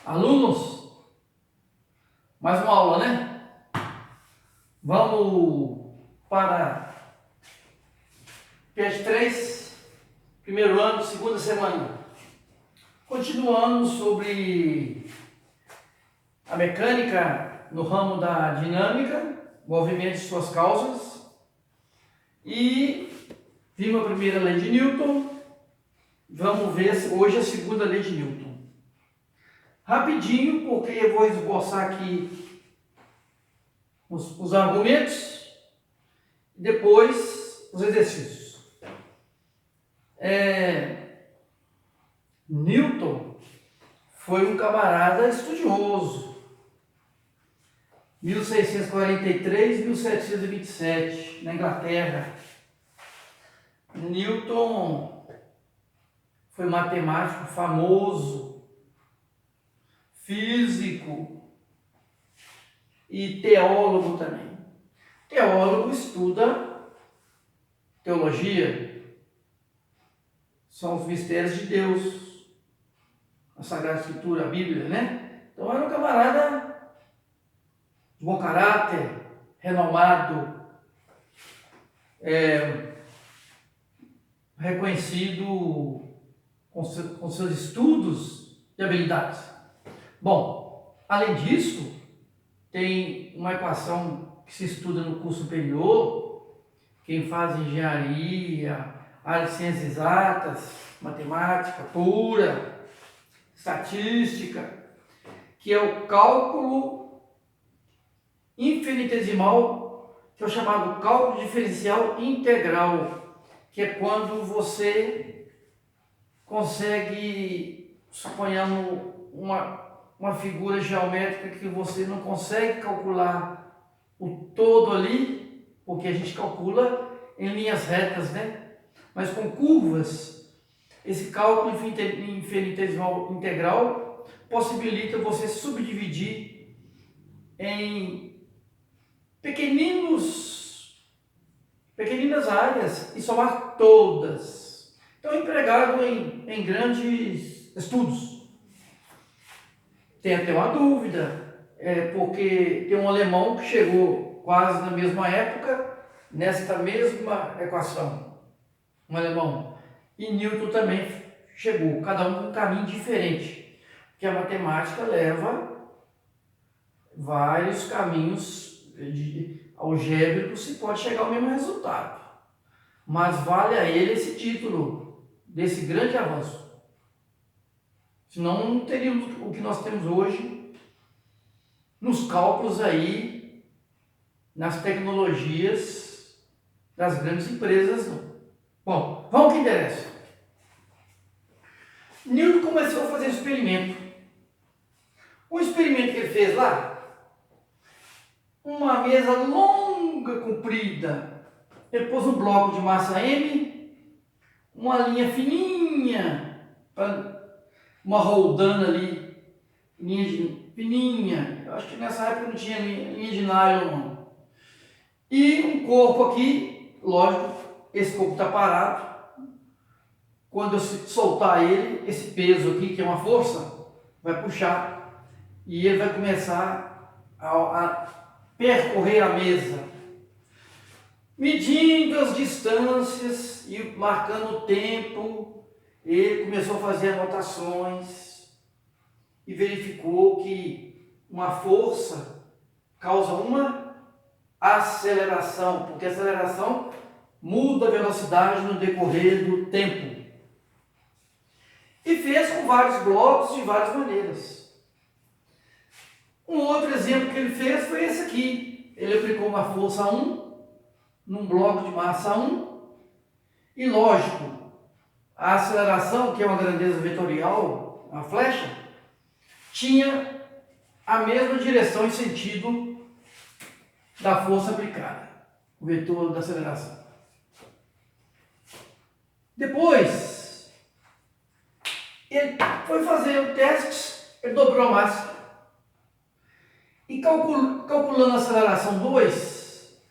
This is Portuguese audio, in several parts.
Alunos, mais uma aula, né? Vamos para PET 3, primeiro ano, segunda semana. Continuando sobre a mecânica no ramo da dinâmica, movimento e suas causas. E vimos a primeira lei de Newton. Vamos ver hoje a segunda lei de Newton. Rapidinho, porque eu vou esboçar aqui os argumentos e depois os exercícios. Newton foi um camarada estudioso. 1643, 1727, na Inglaterra. Newton foi matemático famoso, físico e teólogo também. Teólogo estuda teologia, são os mistérios de Deus, a Sagrada Escritura, a Bíblia, né? Então era um camarada de bom caráter, renomado, reconhecido com seus estudos e habilidades. Bom, além disso, tem uma equação que se estuda no curso superior, quem faz engenharia, área de ciências exatas, matemática pura, estatística, que é o cálculo infinitesimal, que é o chamado cálculo diferencial integral, que é quando você consegue, suponhamos, uma figura geométrica que você não consegue calcular o todo ali, porque a gente calcula em linhas retas, né? Mas com curvas, esse cálculo infinitesimal integral possibilita você subdividir em pequeninas áreas e somar todas. Então, empregado em grandes estudos. Tem até uma dúvida, porque tem um alemão que chegou quase na mesma época, nesta mesma equação. Um alemão. E Newton também chegou, cada um com um caminho diferente. Porque a matemática leva vários caminhos algébricos, se pode chegar ao mesmo resultado. Mas vale a ele esse título, desse grande avanço. Senão não teríamos o que nós temos hoje nos cálculos aí, nas tecnologias das grandes empresas. Não. Bom, vamos ao que interessa. Newton começou a fazer um experimento. Um experimento que ele fez lá, uma mesa longa, comprida. Ele pôs um bloco de massa M, uma linha fininha, uma roldana ali, fininha. Eu acho que nessa época não tinha linha de nylon, não. E um corpo aqui, lógico, esse corpo está parado. Quando eu soltar ele, esse peso aqui, que é uma força, vai puxar e ele vai começar a percorrer a mesa, medindo as distâncias e marcando o tempo. Ele começou a fazer anotações e verificou que uma força causa uma aceleração, porque a aceleração muda a velocidade no decorrer do tempo. E fez com vários blocos de várias maneiras. Um outro exemplo que ele fez foi esse aqui. Ele aplicou uma força 1 num bloco de massa 1 e, lógico, a aceleração, que é uma grandeza vetorial, a flecha, tinha a mesma direção e sentido da força aplicada, o vetor da aceleração. Depois, ele foi fazer o teste, ele dobrou a massa. E calculando a aceleração 2,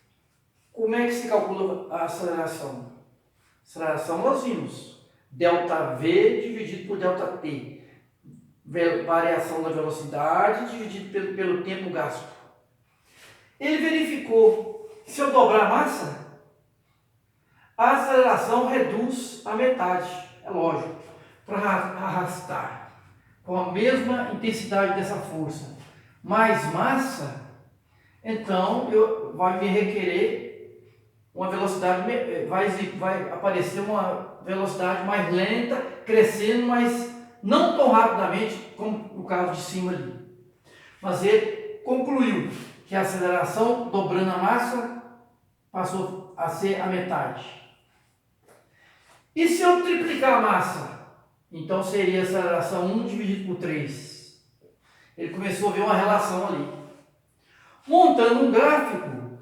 como é que se calcula a aceleração? Aceleração nós vimos. ΔV dividido por ΔT. variação da velocidade dividido pelo tempo gasto. Ele verificou que se eu dobrar a massa, a aceleração reduz a metade, é lógico, para arrastar com a mesma intensidade dessa força, mais massa, então vai me requerer uma velocidade, vai aparecer uma velocidade mais lenta, crescendo, mas não tão rapidamente como no caso de cima ali. Mas ele concluiu que a aceleração dobrando a massa passou a ser a metade. E se eu triplicar a massa? Então seria a aceleração 1 dividido por 3. Ele começou a ver uma relação ali. Montando um gráfico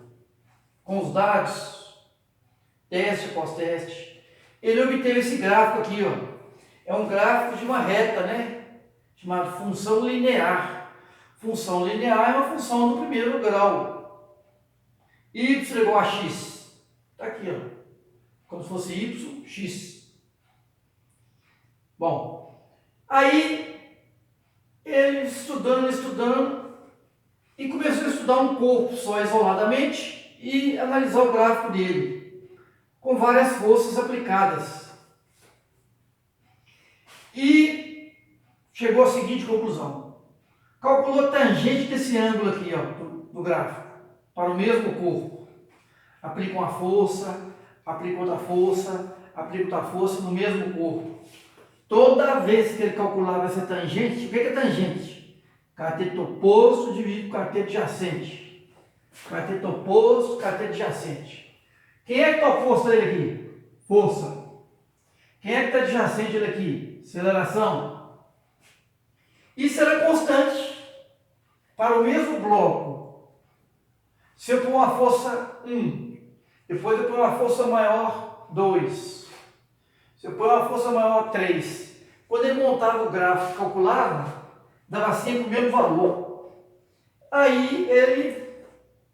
com os dados, teste após teste, ele obteve esse gráfico aqui, ó. É um gráfico de uma reta, né? Chamada função linear. Função linear é uma função do primeiro grau. Y igual a x. Está aqui, ó. Como se fosse y, x. Bom, aí ele estudando, e começou a estudar um corpo só isoladamente e analisar o gráfico dele, com várias forças aplicadas. E chegou à seguinte conclusão. Calculou a tangente desse ângulo aqui, ó, do gráfico, para o mesmo corpo. Aplica uma força, aplica outra força, aplica outra força no mesmo corpo. Toda vez que ele calculava essa tangente, o que é tangente? Cateto oposto dividido por cateto adjacente. Cateto oposto, cateto adjacente. Quem é que está oposto a ele aqui? Força. Quem é que está adjacente a ele aqui? Aceleração. Isso era constante para o mesmo bloco. Se eu pôr uma força 1, depois eu pôr uma força maior 2. Se eu pôr uma força maior 3, quando ele montava o gráfico, calculava, dava sempre o mesmo valor. Aí ele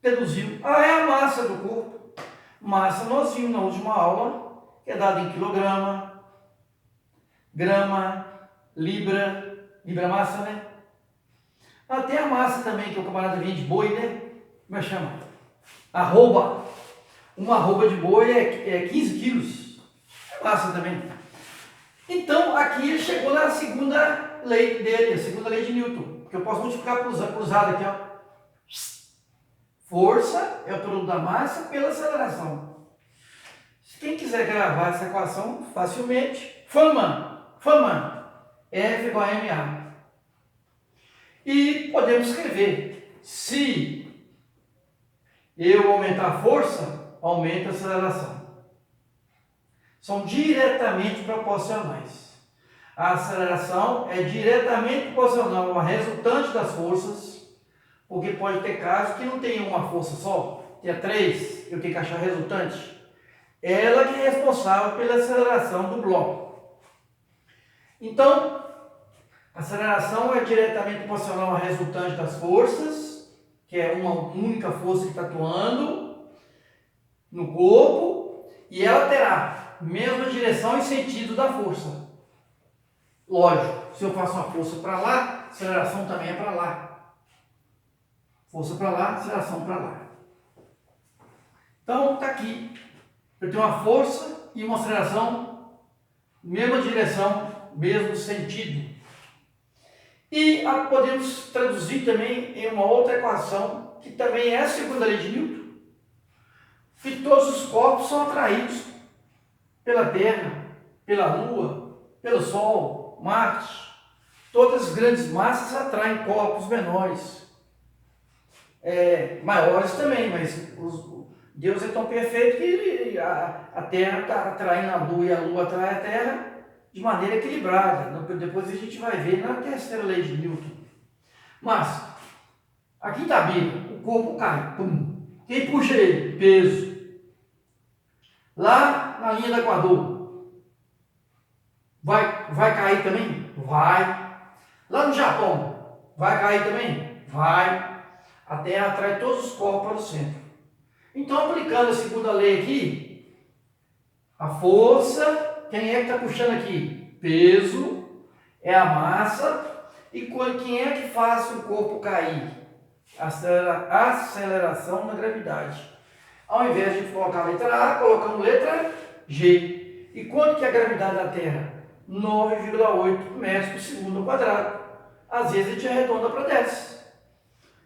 deduziu, é a massa do corpo. Massa nós vimos na última aula, que é dada em quilograma, grama, libra massa, né? Até a massa também, que o camarada vende boi, né? Como é que chama? Arroba. Uma arroba de boi é 15 quilos. Massa também. Então, aqui ele chegou na segunda lei dele, a segunda lei de Newton, que eu posso multiplicar cruzado aqui, ó. Força é o produto da massa pela aceleração. Se quem quiser gravar essa equação facilmente, Feynman, F igual a ma. E podemos escrever, se eu aumentar a força, aumenta a aceleração. São diretamente proporcionais. A aceleração é diretamente proporcional à resultante das forças, porque pode ter casos que não tem uma força só, tenha 3, eu tenho que achar a resultante. Ela que é responsável pela aceleração do bloco. Então, a aceleração é diretamente proporcional à resultante das forças, que é uma única força que está atuando no corpo, e ela terá mesma direção e sentido da força. Lógico, se eu faço uma força para lá, a aceleração também é para lá. Força para lá, aceleração para lá. Então, está aqui. Eu tenho uma força e uma aceleração, mesma direção, mesmo sentido. E podemos traduzir também em uma outra equação, que também é a segunda lei de Newton, que todos os corpos são atraídos pela Terra, pela Lua, pelo Sol, Marte. Todas as grandes massas atraem corpos menores, maiores também, mas Deus é tão perfeito que a Terra está atraindo a Lua e a Lua atrai a Terra de maneira equilibrada. Depois a gente vai ver na terceira lei de Newton. Mas, aqui está a Bíblia, o corpo cai, pum. Quem puxa ele? Peso. Lá na linha do Equador, vai cair também? Vai. Lá no Japão, vai cair também? Vai. A Terra atrai todos os corpos para o centro. Então, aplicando a segunda lei aqui, a força, quem é que está puxando aqui? Peso, é a massa, E quem é que faz o corpo cair? Aceleração da gravidade. Ao invés de colocar a letra A, colocamos letra G. E quanto que é a gravidade da Terra? 9,8 metros por segundo ao quadrado. Às vezes a gente arredonda para 10.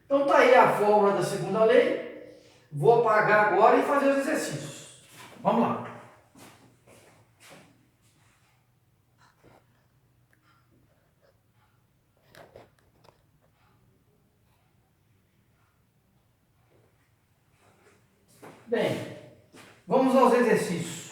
Então está aí a fórmula da segunda lei. Vou apagar agora e fazer os exercícios. Vamos lá. Bem, vamos aos exercícios.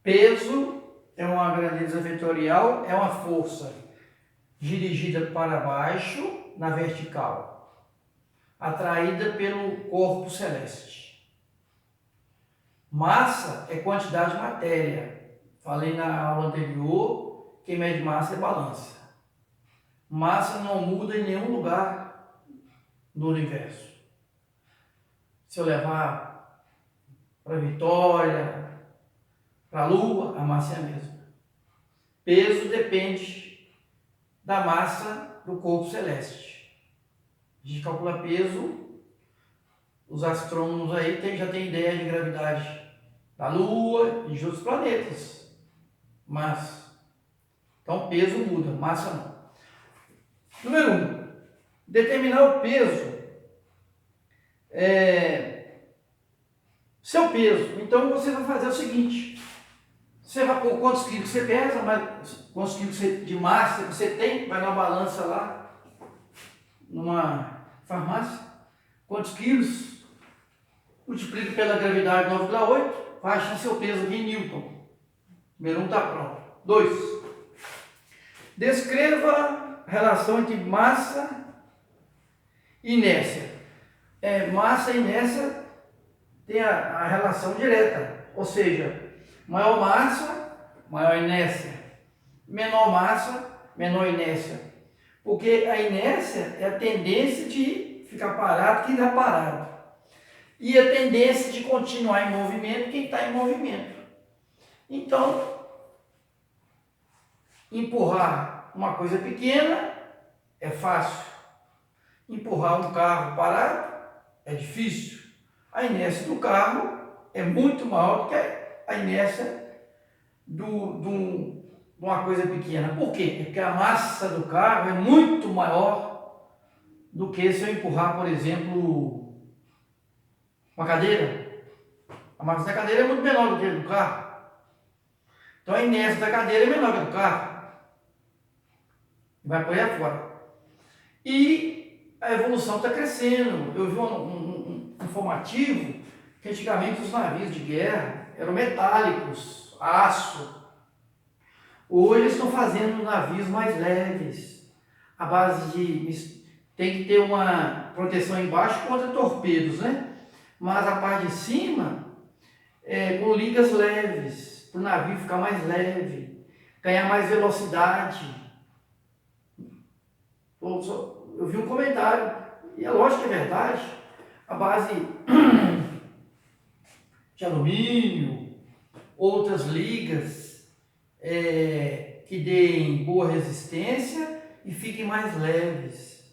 Peso é uma grandeza vetorial, é uma força dirigida para baixo na vertical, atraída pelo corpo celeste. Massa é quantidade de matéria. Falei na aula anterior, quem mede massa é balança. Massa não muda em nenhum lugar do universo. Se eu levar para Vitória, para a Lua, a massa é a mesma. Peso depende da massa do corpo celeste. A gente calcula peso, os astrônomos aí já têm ideia de gravidade da Lua e de outros planetas. Massa. Então peso muda, massa não. Número 1. Determinar o peso. Seu peso. Então você vai fazer o seguinte. Você vai pôr quantos quilos você pesa, quantos quilos de massa você tem, vai na balança lá, numa farmácia, quantos quilos, multiplica pela gravidade 9,8, vai achar seu peso aqui em Newton. Número 1 está pronto. 2. Descreva a relação entre massa e inércia. Massa e inércia tem a relação direta, ou seja, maior massa, maior inércia. Menor massa, menor inércia. Porque a inércia é a tendência de ficar parado, quem está parado. E a tendência de continuar em movimento, quem está em movimento. Então, empurrar uma coisa pequena é fácil. Empurrar um carro parado é difícil. A inércia do carro é muito maior do que a inércia de uma coisa pequena. Por quê? Porque a massa do carro é muito maior do que se eu empurrar, por exemplo, uma cadeira. A massa da cadeira é muito menor do que a do carro. Então a inércia da cadeira é menor que a do carro. Vai por aí afora. E a evolução está crescendo. Eu vi um informativo que antigamente os navios de guerra eram metálicos, aço. Hoje eles estão fazendo navios mais leves, à base de... tem que ter uma proteção embaixo contra torpedos, né? Mas a parte de cima com ligas leves, para o navio ficar mais leve, ganhar mais velocidade. Eu vi um comentário, e é lógico que é verdade, a base de alumínio, outras ligas que deem boa resistência e fiquem mais leves.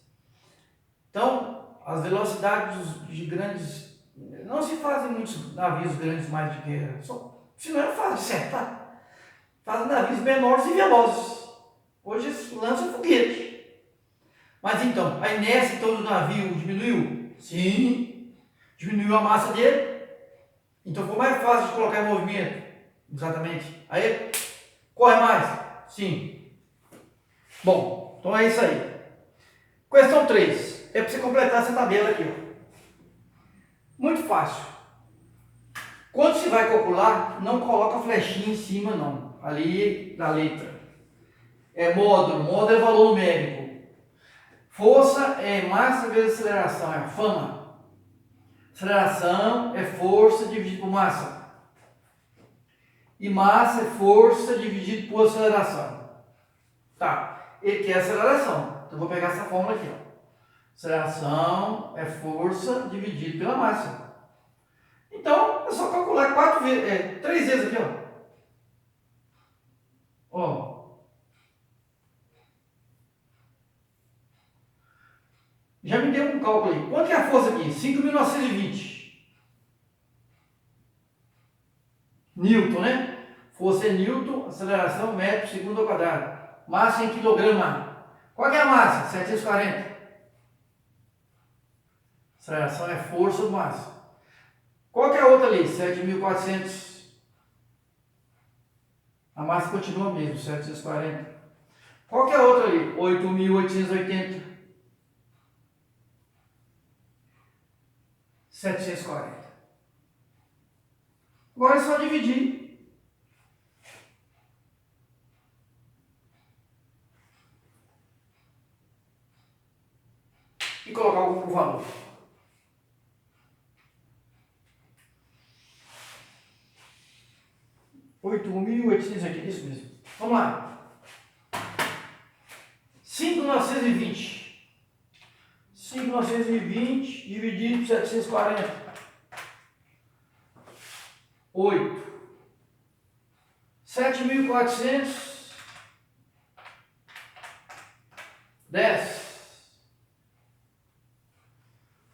Então, as velocidades de grandes... Não se fazem muitos navios grandes mais de guerra, senão é fácil de acertar. Fazem navios menores e velozes. Hoje eles lançam foguete. Mas então, a inércia então, do navio diminuiu? Sim. Diminuiu a massa dele? Então ficou mais fácil de colocar em movimento? Exatamente. Aí, corre mais? Sim. Bom, então é isso aí. Questão 3. É para você completar essa tabela aqui. Ó. Muito fácil. Quando se vai calcular, não coloca a flechinha em cima não. Ali da letra. Módulo é valor numérico. Força é massa vezes aceleração, é fama. Aceleração é força dividido por massa. E massa é força dividido por aceleração. Tá. ele quer aceleração. Então, eu vou pegar essa fórmula aqui, ó. Aceleração é força dividido pela massa. Então, é só calcular 3 vezes aqui, ó. Ó. Já me deu um cálculo aí. Quanto é a força aqui? 5.920 Newton, né? Força é Newton, aceleração metro por segundo ao quadrado. Massa em quilograma. Qual que é a massa? 740. Aceleração é força do massa. Qual que é a outra ali? 7.400. A massa continua mesmo, 740. Qual que é a outra ali? 8.880. 740. Agora é só dividir. E colocar o valor. $8.880, isso mesmo. Vamos lá. 5.920. 5.920 dividido por 740. 8. 7.400. 10.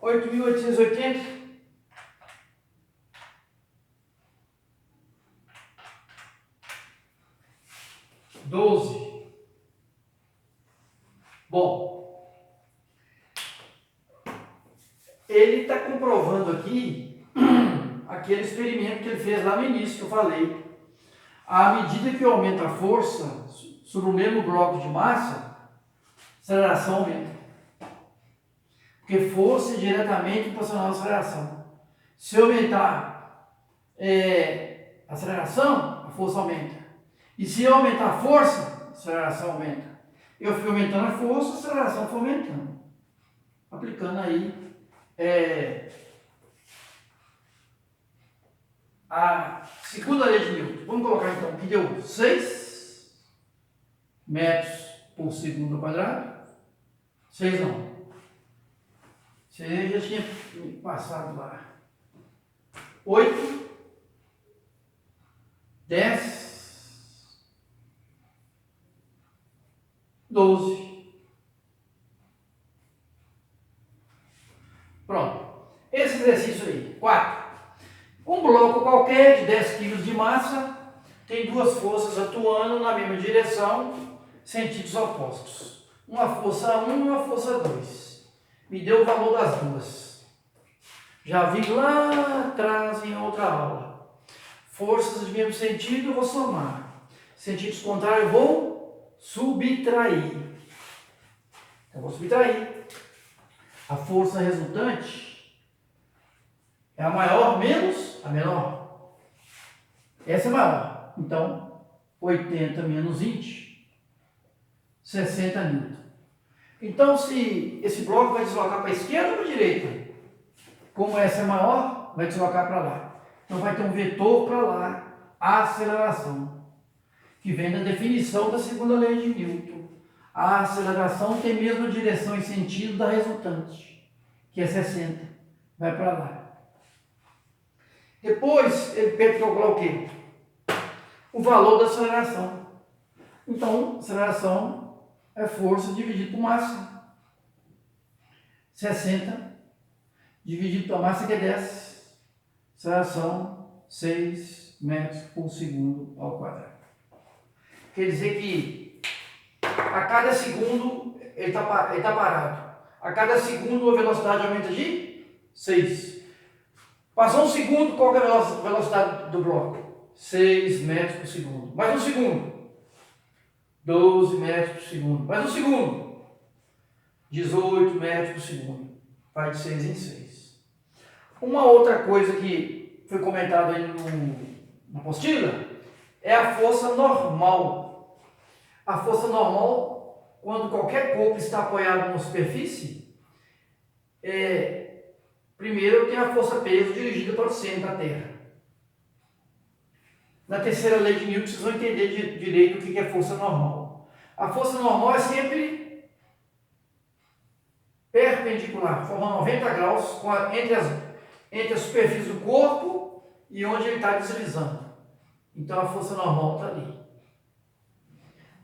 8.880. 12. Bom, ele está comprovando aqui aquele experimento que ele fez lá no início, que eu falei. À medida que aumenta a força sobre o mesmo bloco de massa, a aceleração aumenta. Porque força é diretamente proporcional à aceleração. Se eu aumentar a aceleração, a força aumenta. E se eu aumentar a força, a aceleração aumenta. Eu fui aumentando a força, a aceleração foi aumentando. Aplicando aí a segunda lei de Newton. Vamos colocar então que deu 6 metros por segundo ao quadrado. 6 não. Você já tinha passado lá. 8, 10, 12. Pronto. Esse exercício aí. 4. Um bloco qualquer de 10 kg de massa tem duas forças atuando na mesma direção, sentidos opostos. Uma força 1 e uma força 2. Me deu o valor das duas. Já vi lá atrás em outra aula. Forças de mesmo sentido eu vou somar. Sentidos contrários eu vou subtrair. Então eu vou subtrair. A força resultante é a maior menos a menor. Essa é maior. Então, 80 menos 20, 60 newton. Então, se esse bloco vai deslocar para a esquerda ou para a direita? Como essa é maior, vai deslocar para lá. Então, vai ter um vetor para lá, a aceleração, que vem da definição da segunda lei de Newton. A aceleração tem a mesma direção e sentido da resultante, que é 60. Vai para lá. Depois, ele pede para calcular o quê? O valor da aceleração. Então, aceleração é força dividido por massa. 60 dividido por massa, que é 10. Aceleração, 6 metros por segundo ao quadrado. Quer dizer que a cada segundo ele está parado. A cada segundo a velocidade aumenta de 6. Passou um segundo, qual é a velocidade do bloco? 6 metros por segundo. Mais um segundo. 12 metros por segundo. Mais um segundo. 18 metros por segundo. Vai de 6 em 6. Uma outra coisa que foi comentada aí na apostila é a força normal. A força normal, quando qualquer corpo está apoiado numa superfície, primeiro tem a força-peso dirigida para o centro da Terra. Na terceira lei de Newton, vocês vão entender direito o que é força normal. A força normal é sempre perpendicular, forma 90 graus entre a superfície do corpo e onde ele está deslizando. Então a força normal está ali.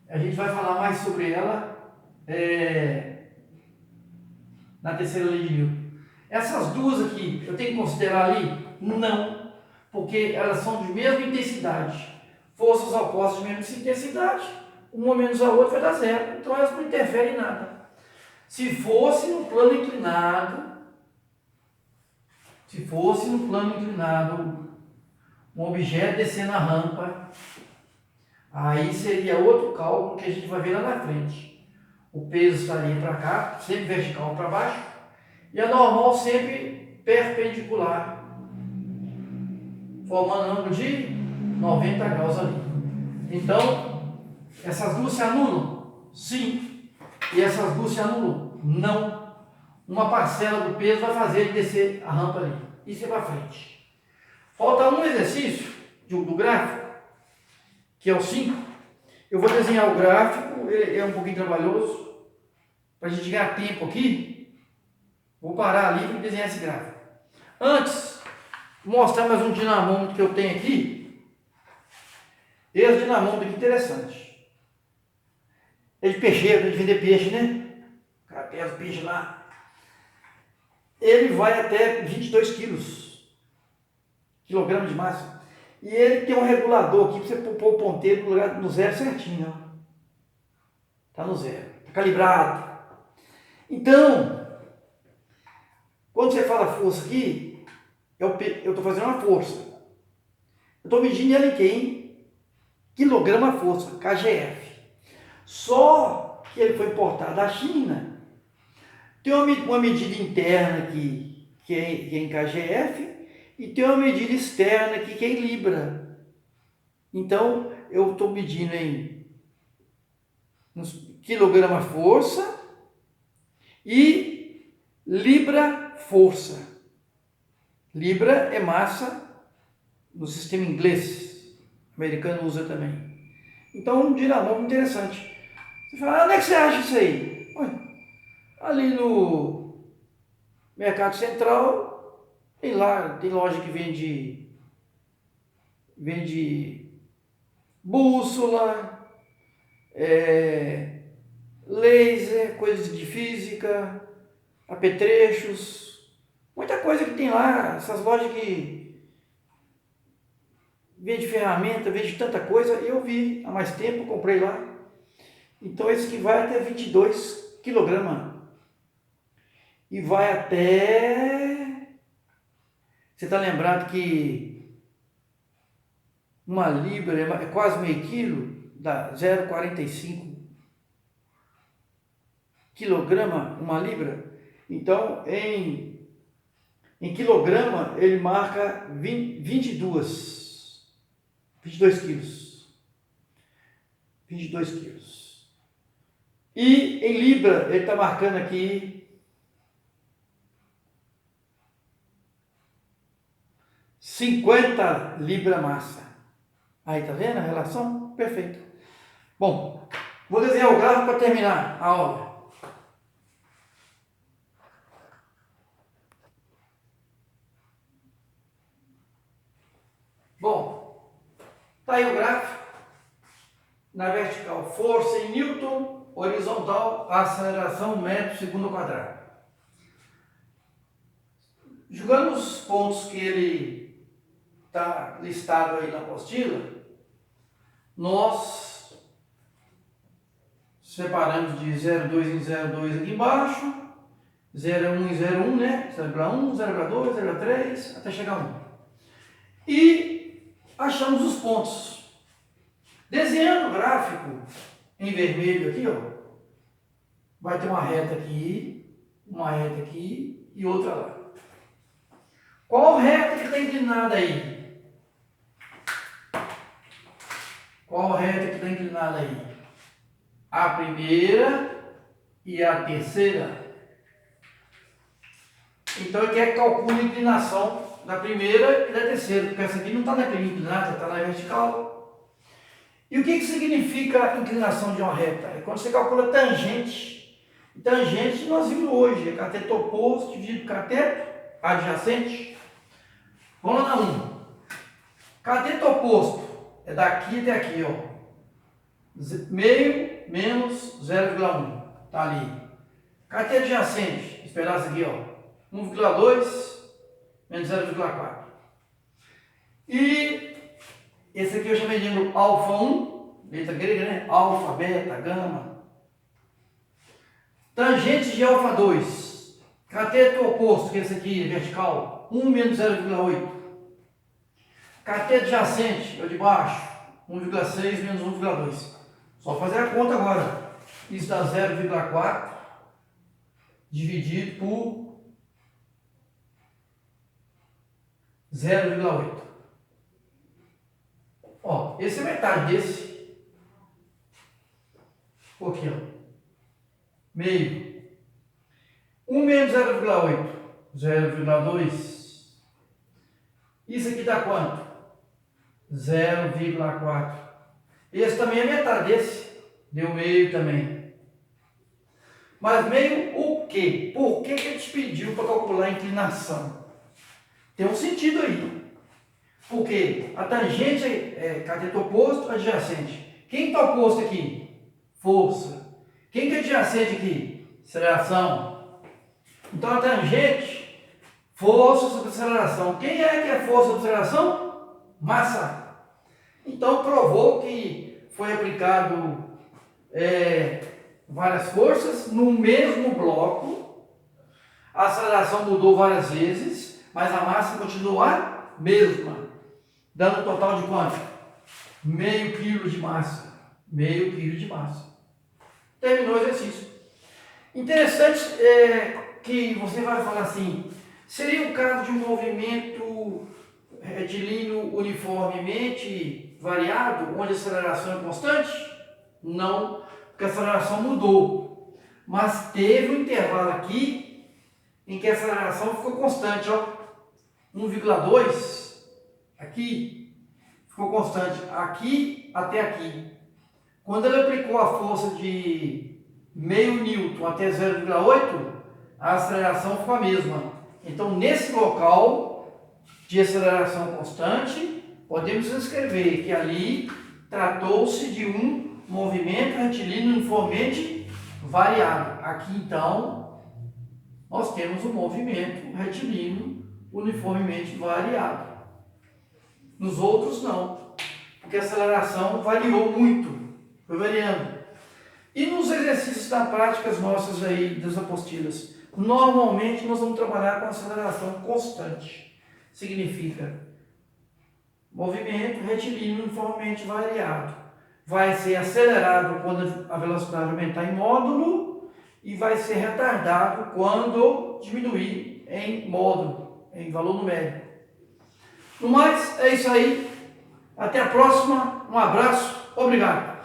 A gente vai falar mais sobre ela na terceira lei de Newton. Essas duas aqui, eu tenho que considerar ali? Não, porque elas são de mesma intensidade. Forças opostas de mesma intensidade, uma menos a outra vai dar zero. Então elas não interferem em nada. Se fosse no plano inclinado, um objeto descendo a rampa, aí seria outro cálculo que a gente vai ver lá na frente. O peso estaria para cá, sempre vertical para baixo, e a normal sempre perpendicular, formando ângulo de 90 graus ali. Então, essas duas se anulam? Sim. E essas duas se anulam? Não. Uma parcela do peso vai fazer ele descer a rampa ali. Isso é para frente. Falta um exercício do gráfico, que é o 5. Eu vou desenhar o gráfico, ele é um pouquinho trabalhoso. Para a gente ganhar tempo aqui, vou parar ali e desenhar esse gráfico. Antes, vou mostrar mais um dinamômetro que eu tenho aqui. Esse dinamômetro aqui é interessante. É de peixeiro, de vender peixe, né? O cara pesa o peixe lá. Ele vai até 22 quilograma de massa. E ele tem um regulador aqui para você pôr o ponteiro no lugar no zero certinho. Está no zero, está calibrado. Então, quando você fala força aqui, eu estou fazendo uma força. Eu estou medindo ela em quem? Quilograma força, KGF. Só que ele foi importado da China. Tem uma medida interna aqui, que é em KGF, e tem uma medida externa aqui, que é em Libra. Então, eu estou medindo em quilograma força e Libra força. Libra é massa no sistema inglês, o americano usa também. Então, um dinamômetro interessante. Você fala, onde é que você acha isso aí? Olha, ali no Mercado Central, tem loja que vende bússola, laser, coisas de física, apetrechos, muita coisa que tem lá, essas lojas que vende ferramenta, vende tanta coisa, eu vi há mais tempo, comprei lá. Então esse que vai até 22 kg. E vai até... Você está lembrado que uma libra é quase meio quilo, dá 0,45 quilograma uma libra. Então em quilograma ele marca 22 quilos. 22 quilos. E em libra ele está marcando aqui 50 libra massa. Aí, tá vendo a relação? Perfeito. Bom, vou desenhar o gráfico para terminar a aula. Bom, tá aí o gráfico. Na vertical, força em Newton, horizontal, aceleração metro segundo ao quadrado. Jogando os pontos que ele está listado aí na apostila, nós separamos de 0,2 em 0,2 aqui embaixo, 0,1 em 0,1, né? 0,1, 0,2, 0,3, até chegar a 1. E achamos os pontos. Desenhando o gráfico em vermelho aqui, ó, vai ter uma reta aqui e outra lá. Qual reta que está inclinada aí? Qual reta que está inclinada aí? A primeira e a terceira. Então eu quero que calcule a inclinação da primeira e da terceira, porque essa aqui não está na inclinada, está na vertical. E o que significa inclinação de uma reta? É quando você calcula tangente. Tangente nós vimos hoje, é cateto oposto dividido por cateto adjacente. Vamos lá na 1. Cateto oposto é daqui até aqui, ó. Meio menos 0,1. Tá ali. Cateto adjacente, esse pedaço aqui, ó. 1,2 menos 0,4. E esse aqui eu chamei de alfa 1, letra grega, né? Alfa, beta, gama. Tangente de alfa 2. Cateto oposto, que é esse aqui, vertical, 1 menos 0,8. Cateto adjacente, é o de baixo, 1,6 menos 1,2. Só fazer a conta agora. Isso dá 0,4 dividido por 0,8. Ó, esse é metade desse. Um pouquinho, ó. Meio. 1 menos 0,8. 0,2. Isso aqui dá quanto? 0,4. Esse também é metade desse. Deu meio também. Mas meio o quê? Por que ele te pediu para calcular a inclinação? Tem um sentido aí. Porque a tangente é cateto oposto, adjacente. Quem está oposto aqui? Força. Quem que é adjacente aqui? Aceleração. Então a tangente, força sobre aceleração. Quem é que é força sobre aceleração? Massa. Então provou que foi aplicado várias forças no mesmo bloco. A aceleração mudou várias vezes, mas a massa continua a mesma. Dando um total de quanto? Meio quilo de massa. Meio quilo de massa. Terminou o exercício. Interessante que você vai falar assim, seria o caso de um movimento retilíneo uniformemente variado, onde a aceleração é constante? Não, porque a aceleração mudou. Mas teve um intervalo aqui em que a aceleração ficou constante, ó, 1,2. Aqui ficou constante, aqui até aqui. Quando ele aplicou a força de meio newton até 0,8, a aceleração ficou a mesma. Então, nesse local de aceleração constante, podemos escrever que ali tratou-se de um movimento retilíneo uniformemente variado. Aqui, então, nós temos um movimento retilíneo uniformemente variado. Nos outros não, porque a aceleração variou muito, foi variando. E nos exercícios das práticas nossas aí, das apostilas, normalmente nós vamos trabalhar com aceleração constante. Significa movimento retilíneo uniformemente variado. Vai ser acelerado quando a velocidade aumentar em módulo e vai ser retardado quando diminuir em módulo, em valor numérico. No mais, é isso aí. Até a próxima. Um abraço. Obrigado.